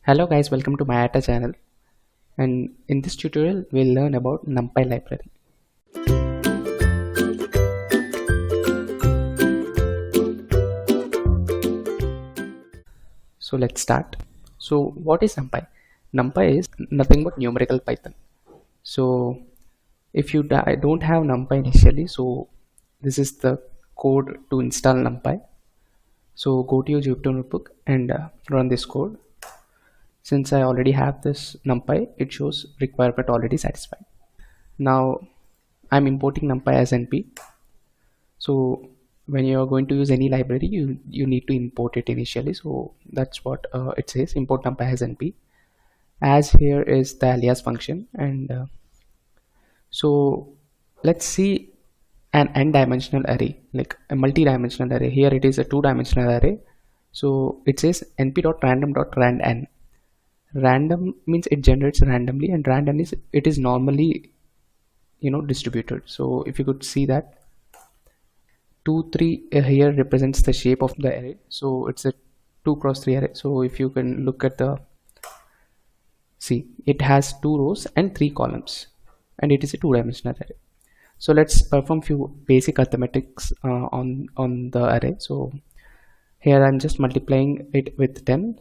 Hello guys, welcome to my ATA channel, and in this tutorial we'll learn about NumPy library. So let's start. So what is NumPy? NumPy is nothing but numerical Python. So if you don't have NumPy initially, so this is the code to install NumPy. So go to your Jupyter notebook and run this code. Since I already have this NumPy, it shows requirement already satisfied. Now I'm importing NumPy as NP. So when you are going to use any library, you need to import it initially. So that's what it says, import NumPy as NP. As here is the alias function, and so let's see an n-dimensional array, like a multi-dimensional array. Here it is a two-dimensional array. So it says np.random.randn. Random means it generates randomly, and random is it is normally distributed. So if you could see that 2 3 here represents the shape of the array, so it's a 2 cross 3 array. So if you can look at the it has 2 rows and 3 columns, and it is a two-dimensional array. So let's perform few basic arithmetics on the array. So here I'm just multiplying it with 10.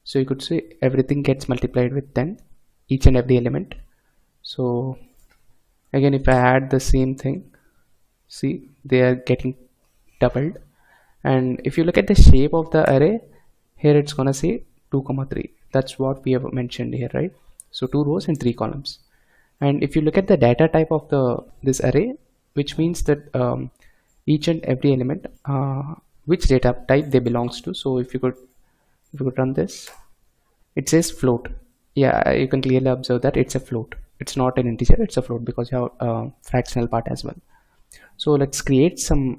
So you could see everything gets multiplied with 10, each and every element. So again, if I add the same thing, see, they are getting doubled. And if you look at the shape of the array, here it's gonna say 2 comma 3. That's what we have mentioned here, right? So 2 rows and 3 columns. And if you look at the data type of this array, which means that each and every element, which data type they belongs to. So if you could run this, it says float. Yeah, you can clearly observe that it's a float. It's not an integer, it's a float, because you have fractional part as well. So let's create some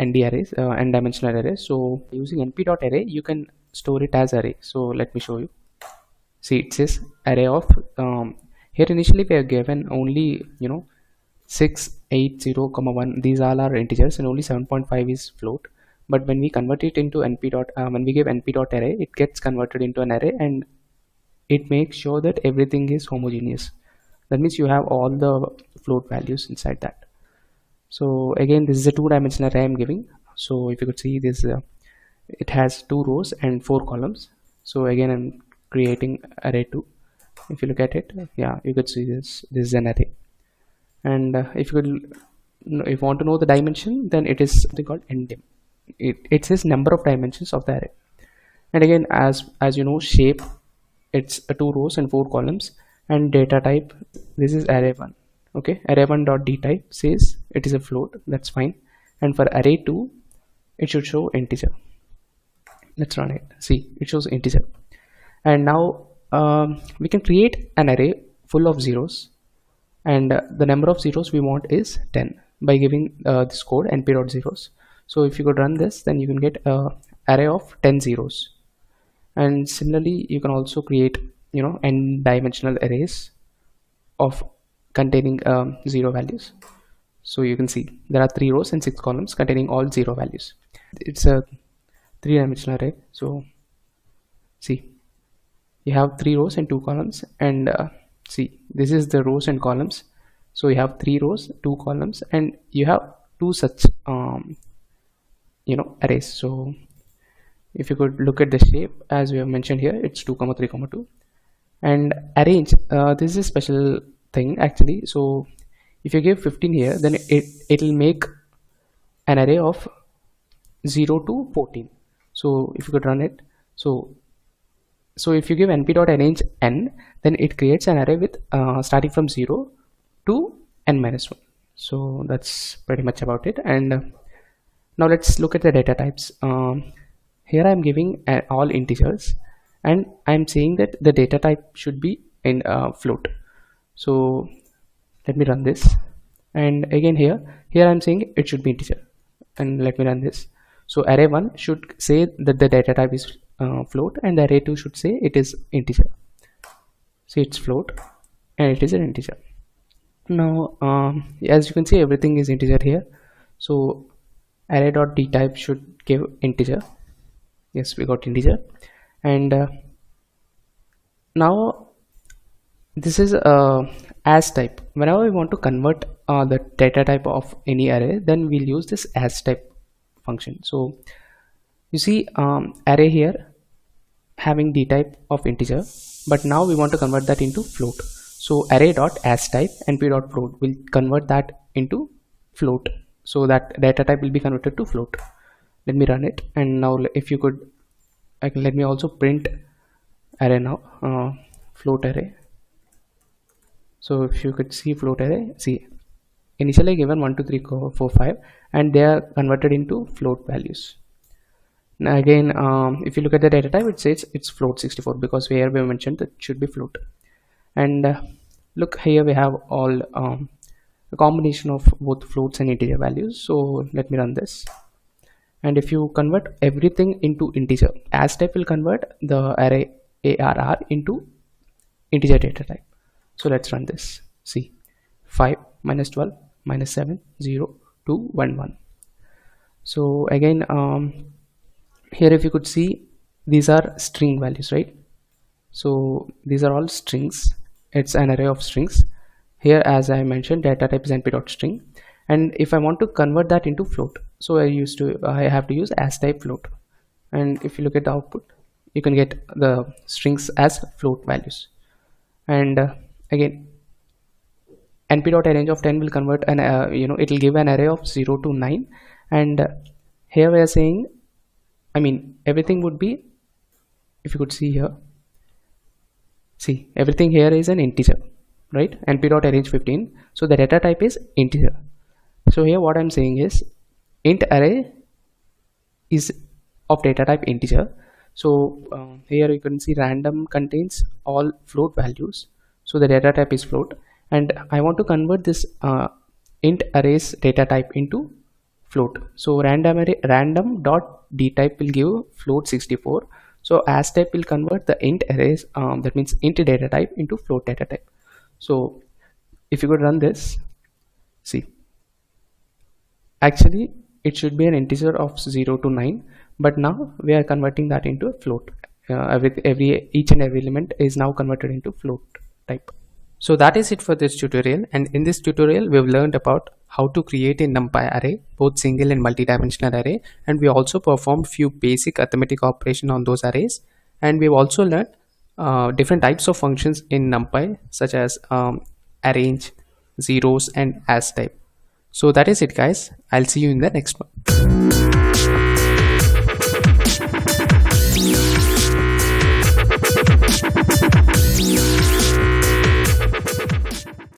nd arrays, n-dimensional arrays. So using np.array, you can store it as array. So let me show you. See, it says array of here initially we are given only 6 8 0 comma 1. These all are integers, and only 7.5 is float. But when we convert it into when we give np.array, it gets converted into an array, and it makes sure that everything is homogeneous. That means you have all the float values inside that. So again, this is a two-dimensional array I'm giving. So if you could see this, it has 2 rows and 4 columns. So again, I'm creating array 2. If you look at it, yeah, you could see this is an array. And if you want to know the dimension, then it is something called ndim. It says number of dimensions of the array. And again, as you know, shape, it's 2 rows and 4 columns. And data type, this is array 1. Okay, array1 dot d type says it is a float. That's fine. And for array 2, it should show integer. Let's run it. See, it shows integer. And now we can create an array full of zeros, and the number of zeros we want is 10 by giving this code np.zeros. So if you could run this, then you can get a array of 10 zeros. And similarly, you can also create n-dimensional arrays of containing 0 values. So you can see there are 3 rows and 6 columns containing all 0 values. It's a 3-dimensional array. So see, you have 3 rows and 2 columns, and see, this is the rows and columns. So you have 3 rows, 2 columns, and you have 2 such arrays. So if you could look at the shape, as we have mentioned here, it's 2 comma 3 comma 2. And arrange, this is a special thing actually. So if you give 15 here, then it will make an array of 0 to 14. So if you could run it, so if you give np.arrange n, then it creates an array with starting from 0 to n minus 1. So that's pretty much about it. And now let's look at the data types. Here I'm giving all integers, and I'm saying that the data type should be in float. So let me run this, and again here I'm saying it should be integer, and let me run this. So array 1 should say that the data type is float, and the array 2 should say it is integer. See, it's float and it is an integer. Now as you can see, everything is integer here. So array.dtype should give integer. Yes, we got integer. And Now this is as type. Whenever we want to convert the data type of any array, then we'll use this as type function. So you see array here having the type of integer, but now we want to convert that into float. So array dot as type np dot float will convert that into float, so that data type will be converted to float. Let me run it, and now if you could, let me also print array now, float array. So if you could see float array, see initially given 1 2 3 4 5, and they are converted into float values. Now again, if you look at the data type, it says it's float 64 because here we mentioned that it should be float. And look here, we have all a combination of both floats and integer values. So let me run this, and if you convert everything into integer, as type will convert the array arr into integer data type. So let's run this. See, 5 minus 12 minus 7 0 2 1 1. So again, here if you could see, these are string values, right? So these are all strings. It's an array of strings. Here, as I mentioned, data type is np.string, and if I want to convert that into float, so I have to use as type float. And if you look at the output, you can get the strings as float values. And again, np.arrange of 10 will convert an it will give an array of 0 to 9. And here we are saying, everything would be, if you could see here, see everything here is an integer, right? np.arrange 15, so the data type is integer. So here what I'm saying is int array is of data type integer. So here you can see random contains all float values, so the data type is float, and I want to convert this int arrays data type into float. So random dot d type will give float 64. So as type will convert the int arrays, that means int data type, into float data type. So if you could run this, see, actually it should be an integer of 0 to 9, but now we are converting that into a float. Each and every element is now converted into float type. So that is it for this tutorial, and in this tutorial we've learned about how to create a NumPy array, both single and multi-dimensional array, and we also performed few basic arithmetic operation on those arrays, and we've also learned different types of functions in NumPy, such as arrange, zeros, and as type. So that is it, guys. I'll see you in the next one.